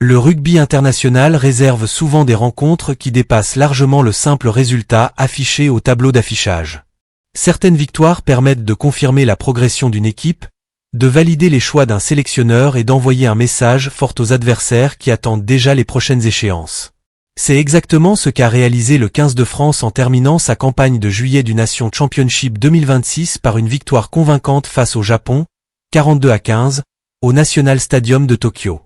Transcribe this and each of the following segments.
Le rugby international réserve souvent des rencontres qui dépassent largement le simple résultat affiché au tableau d'affichage. Certaines victoires permettent de confirmer la progression d'une équipe, de valider les choix d'un sélectionneur et d'envoyer un message fort aux adversaires qui attendent déjà les prochaines échéances. C'est exactement ce qu'a réalisé le 15 de France en terminant sa campagne de juillet du Nation Championship 2026 par une victoire convaincante face au Japon, 42-15, au National Stadium de Tokyo.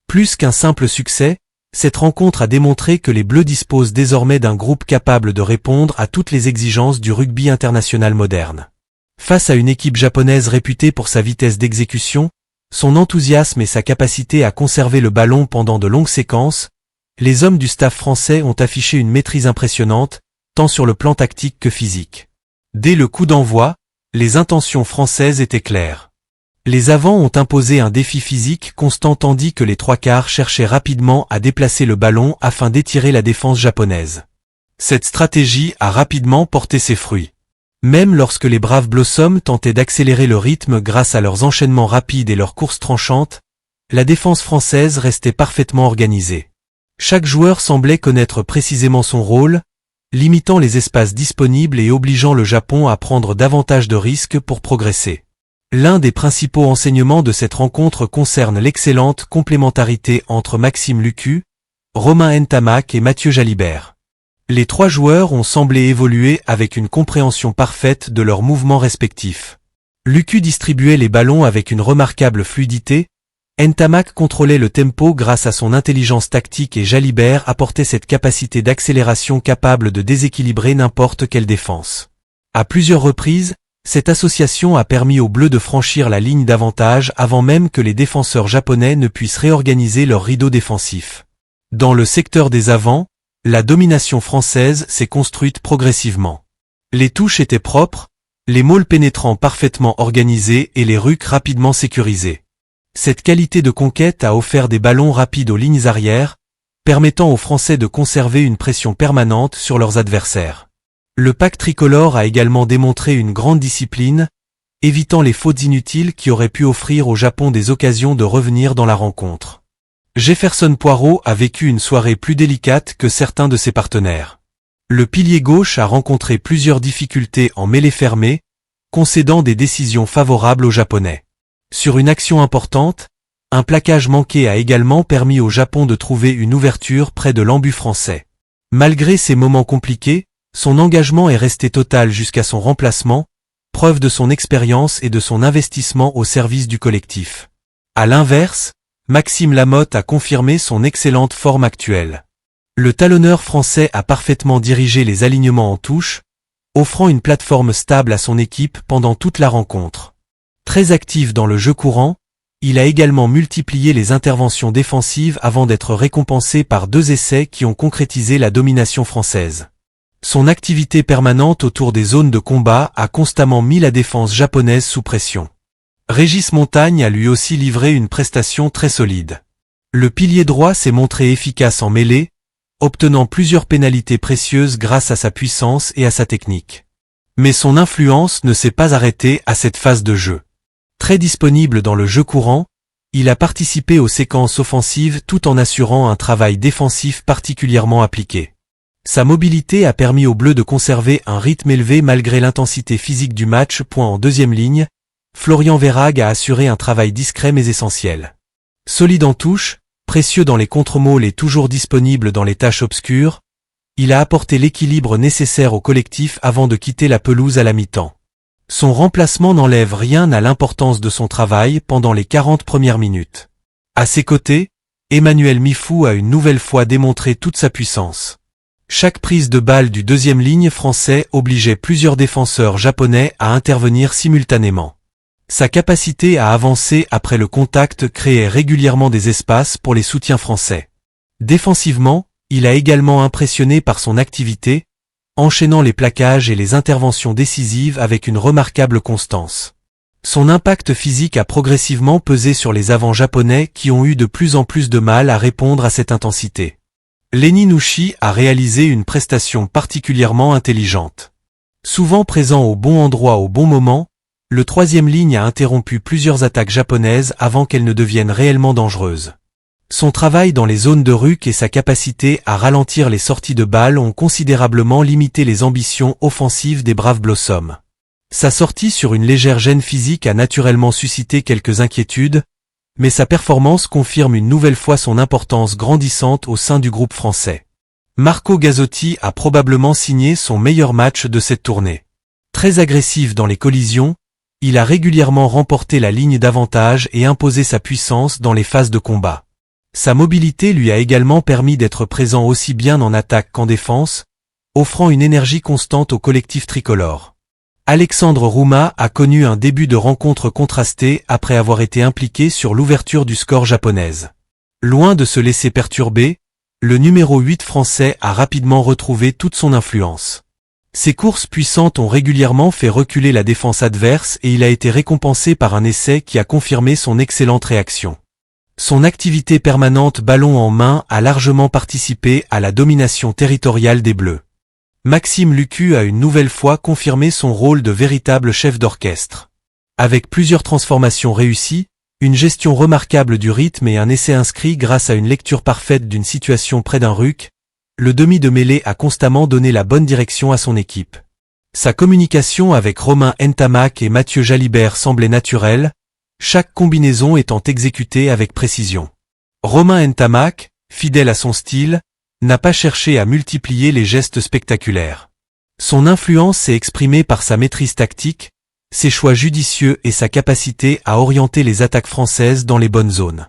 Plus qu'un simple succès, cette rencontre a démontré que les Bleus disposent désormais d'un groupe capable de répondre à toutes les exigences du rugby international moderne. Face à une équipe japonaise réputée pour sa vitesse d'exécution, son enthousiasme et sa capacité à conserver le ballon pendant de longues séquences, les hommes du staff français ont affiché une maîtrise impressionnante, tant sur le plan tactique que physique. Dès le coup d'envoi, les intentions françaises étaient claires. Les avants ont imposé un défi physique constant tandis que les trois quarts cherchaient rapidement à déplacer le ballon afin d'étirer la défense japonaise. Cette stratégie a rapidement porté ses fruits. Même lorsque les braves Blossoms tentaient d'accélérer le rythme grâce à leurs enchaînements rapides et leurs courses tranchantes, la défense française restait parfaitement organisée. Chaque joueur semblait connaître précisément son rôle, limitant les espaces disponibles et obligeant le Japon à prendre davantage de risques pour progresser. L'un des principaux enseignements de cette rencontre concerne l'excellente complémentarité entre Maxime Lucu, Romain Ntamak et Mathieu Jalibert. Les trois joueurs ont semblé évoluer avec une compréhension parfaite de leurs mouvements respectifs. Lucu distribuait les ballons avec une remarquable fluidité, Ntamak contrôlait le tempo grâce à son intelligence tactique et Jalibert apportait cette capacité d'accélération capable de déséquilibrer n'importe quelle défense. À plusieurs reprises, cette association a permis aux Bleus de franchir la ligne d'avantage avant même que les défenseurs japonais ne puissent réorganiser leur rideau défensif. Dans le secteur des avants, la domination française s'est construite progressivement. Les touches étaient propres, les mauls pénétrants parfaitement organisés et les rucks rapidement sécurisés. Cette qualité de conquête a offert des ballons rapides aux lignes arrières, permettant aux Français de conserver une pression permanente sur leurs adversaires. Le pack tricolore a également démontré une grande discipline, évitant les fautes inutiles qui auraient pu offrir au Japon des occasions de revenir dans la rencontre. Jefferson Poirot a vécu une soirée plus délicate que certains de ses partenaires. Le pilier gauche a rencontré plusieurs difficultés en mêlée fermée, concédant des décisions favorables aux Japonais. Sur une action importante, un plaquage manqué a également permis au Japon de trouver une ouverture près de l'embut français. Malgré ces moments compliqués, son engagement est resté total jusqu'à son remplacement, preuve de son expérience et de son investissement au service du collectif. À l'inverse, Maxime Lamotte a confirmé son excellente forme actuelle. Le talonneur français a parfaitement dirigé les alignements en touche, offrant une plateforme stable à son équipe pendant toute la rencontre. Très actif dans le jeu courant, il a également multiplié les interventions défensives avant d'être récompensé par 2 essais qui ont concrétisé la domination française. Son activité permanente autour des zones de combat a constamment mis la défense japonaise sous pression. Régis Montagne a lui aussi livré une prestation très solide. Le pilier droit s'est montré efficace en mêlée, obtenant plusieurs pénalités précieuses grâce à sa puissance et à sa technique. Mais son influence ne s'est pas arrêtée à cette phase de jeu. Très disponible dans le jeu courant, il a participé aux séquences offensives tout en assurant un travail défensif particulièrement appliqué. Sa mobilité a permis aux Bleus de conserver un rythme élevé malgré l'intensité physique du match. En deuxième ligne, Florian Verhaeghe a assuré un travail discret mais essentiel. Solide en touche, précieux dans les contre-mauls et toujours disponible dans les tâches obscures, il a apporté l'équilibre nécessaire au collectif avant de quitter la pelouse à la mi-temps. Son remplacement n'enlève rien à l'importance de son travail pendant les 40 premières minutes. À ses côtés, Emmanuel Mifou a une nouvelle fois démontré toute sa puissance. Chaque prise de balle du deuxième ligne français obligeait plusieurs défenseurs japonais à intervenir simultanément. Sa capacité à avancer après le contact créait régulièrement des espaces pour les soutiens français. Défensivement, il a également impressionné par son activité, enchaînant les plaquages et les interventions décisives avec une remarquable constance. Son impact physique a progressivement pesé sur les avants japonais qui ont eu de plus en plus de mal à répondre à cette intensité. Lenny Nushi a réalisé une prestation particulièrement intelligente. Souvent présent au bon endroit au bon moment, le troisième ligne a interrompu plusieurs attaques japonaises avant qu'elles ne deviennent réellement dangereuses. Son travail dans les zones de ruck et sa capacité à ralentir les sorties de balles ont considérablement limité les ambitions offensives des Braves Blossoms. Sa sortie sur une légère gêne physique a naturellement suscité quelques inquiétudes, mais sa performance confirme une nouvelle fois son importance grandissante au sein du groupe français. Marco Gazzotti a probablement signé son meilleur match de cette tournée. Très agressif dans les collisions, il a régulièrement remporté la ligne d'avantage et imposé sa puissance dans les phases de combat. Sa mobilité lui a également permis d'être présent aussi bien en attaque qu'en défense, offrant une énergie constante au collectif tricolore. Alexandre Rouma a connu un début de rencontre contrasté après avoir été impliqué sur l'ouverture du score japonaise. Loin de se laisser perturber, le numéro 8 français a rapidement retrouvé toute son influence. Ses courses puissantes ont régulièrement fait reculer la défense adverse et il a été récompensé par un essai qui a confirmé son excellente réaction. Son activité permanente ballon en main a largement participé à la domination territoriale des Bleus. Maxime Lucu a une nouvelle fois confirmé son rôle de véritable chef d'orchestre. Avec plusieurs transformations réussies, une gestion remarquable du rythme et un essai inscrit grâce à une lecture parfaite d'une situation près d'un ruck, le demi de mêlée a constamment donné la bonne direction à son équipe. Sa communication avec Romain Ntamak et Mathieu Jalibert semblait naturelle, chaque combinaison étant exécutée avec précision. Romain Ntamak, fidèle à son style, n'a pas cherché à multiplier les gestes spectaculaires. Son influence s'est exprimée par sa maîtrise tactique, ses choix judicieux et sa capacité à orienter les attaques françaises dans les bonnes zones.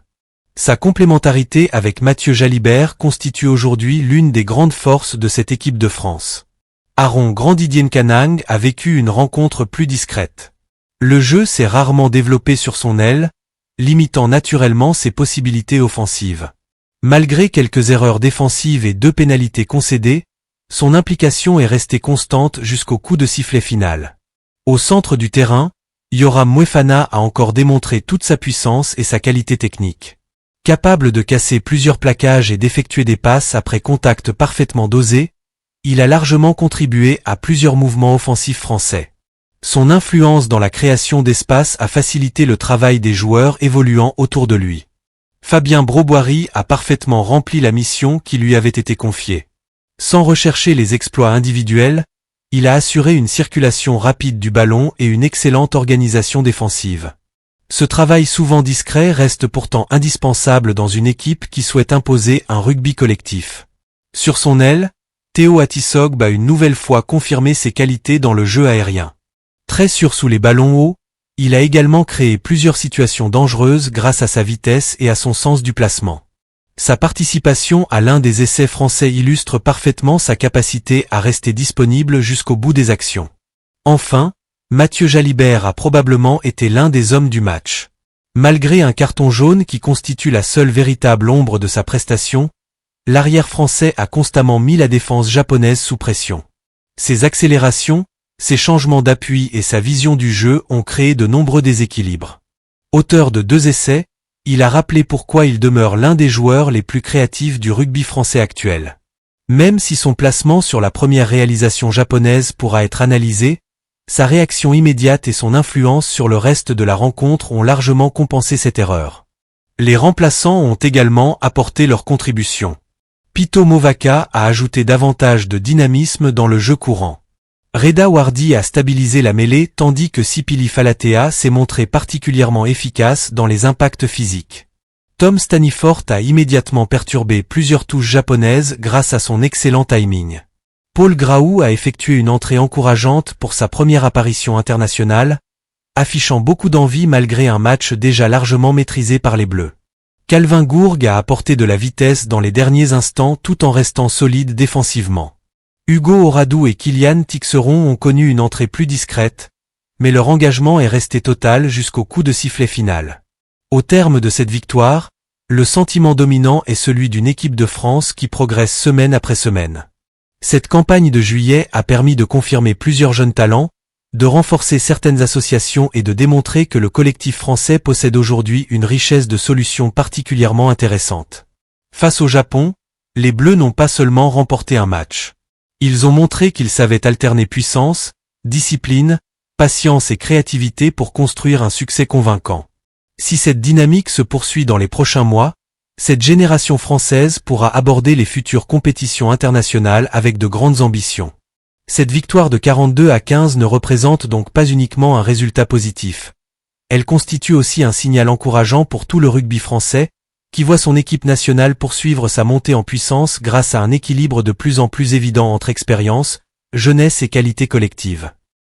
Sa complémentarité avec Mathieu Jalibert constitue aujourd'hui l'une des grandes forces de cette équipe de France. Aaron Grandidier-Nkanang a vécu une rencontre plus discrète. Le jeu s'est rarement développé sur son aile, limitant naturellement ses possibilités offensives. Malgré quelques erreurs défensives et 2 pénalités concédées, son implication est restée constante jusqu'au coup de sifflet final. Au centre du terrain, Yoram Moefana a encore démontré toute sa puissance et sa qualité technique. Capable de casser plusieurs plaquages et d'effectuer des passes après contact parfaitement dosé, il a largement contribué à plusieurs mouvements offensifs français. Son influence dans la création d'espace a facilité le travail des joueurs évoluant autour de lui. Fabien Broboiry a parfaitement rempli la mission qui lui avait été confiée. Sans rechercher les exploits individuels, il a assuré une circulation rapide du ballon et une excellente organisation défensive. Ce travail souvent discret reste pourtant indispensable dans une équipe qui souhaite imposer un rugby collectif. Sur son aile, Théo Atisogbe a une nouvelle fois confirmé ses qualités dans le jeu aérien. Très sûr sous les ballons hauts, il a également créé plusieurs situations dangereuses grâce à sa vitesse et à son sens du placement. Sa participation à l'un des essais français illustre parfaitement sa capacité à rester disponible jusqu'au bout des actions. Enfin, Mathieu Jalibert a probablement été l'un des hommes du match. Malgré un carton jaune qui constitue la seule véritable ombre de sa prestation, l'arrière français a constamment mis la défense japonaise sous pression. Ses accélérations, ses changements d'appui et sa vision du jeu ont créé de nombreux déséquilibres. Auteur de 2 essais, il a rappelé pourquoi il demeure l'un des joueurs les plus créatifs du rugby français actuel. Même si son placement sur la première réalisation japonaise pourra être analysé, sa réaction immédiate et son influence sur le reste de la rencontre ont largement compensé cette erreur. Les remplaçants ont également apporté leur contribution. Pito Movaka a ajouté davantage de dynamisme dans le jeu courant. Reda Wardi a stabilisé la mêlée tandis que Sipili Falatea s'est montré particulièrement efficace dans les impacts physiques. Tom Stanifort a immédiatement perturbé plusieurs touches japonaises grâce à son excellent timing. Paul Graou a effectué une entrée encourageante pour sa première apparition internationale, affichant beaucoup d'envie malgré un match déjà largement maîtrisé par les Bleus. Calvin Gourgue a apporté de la vitesse dans les derniers instants tout en restant solide défensivement. Hugo Oradou et Kylian Tixeron ont connu une entrée plus discrète, mais leur engagement est resté total jusqu'au coup de sifflet final. Au terme de cette victoire, le sentiment dominant est celui d'une équipe de France qui progresse semaine après semaine. Cette campagne de juillet a permis de confirmer plusieurs jeunes talents, de renforcer certaines associations et de démontrer que le collectif français possède aujourd'hui une richesse de solutions particulièrement intéressantes. Face au Japon, les Bleus n'ont pas seulement remporté un match. Ils ont montré qu'ils savaient alterner puissance, discipline, patience et créativité pour construire un succès convaincant. Si cette dynamique se poursuit dans les prochains mois, Cette génération française pourra aborder les futures compétitions internationales avec de grandes ambitions. Cette victoire de 42-15 ne représente donc pas uniquement un résultat positif. Elle constitue aussi un signal encourageant pour tout le rugby français, qui voit son équipe nationale poursuivre sa montée en puissance grâce à un équilibre de plus en plus évident entre expérience, jeunesse et qualité collective.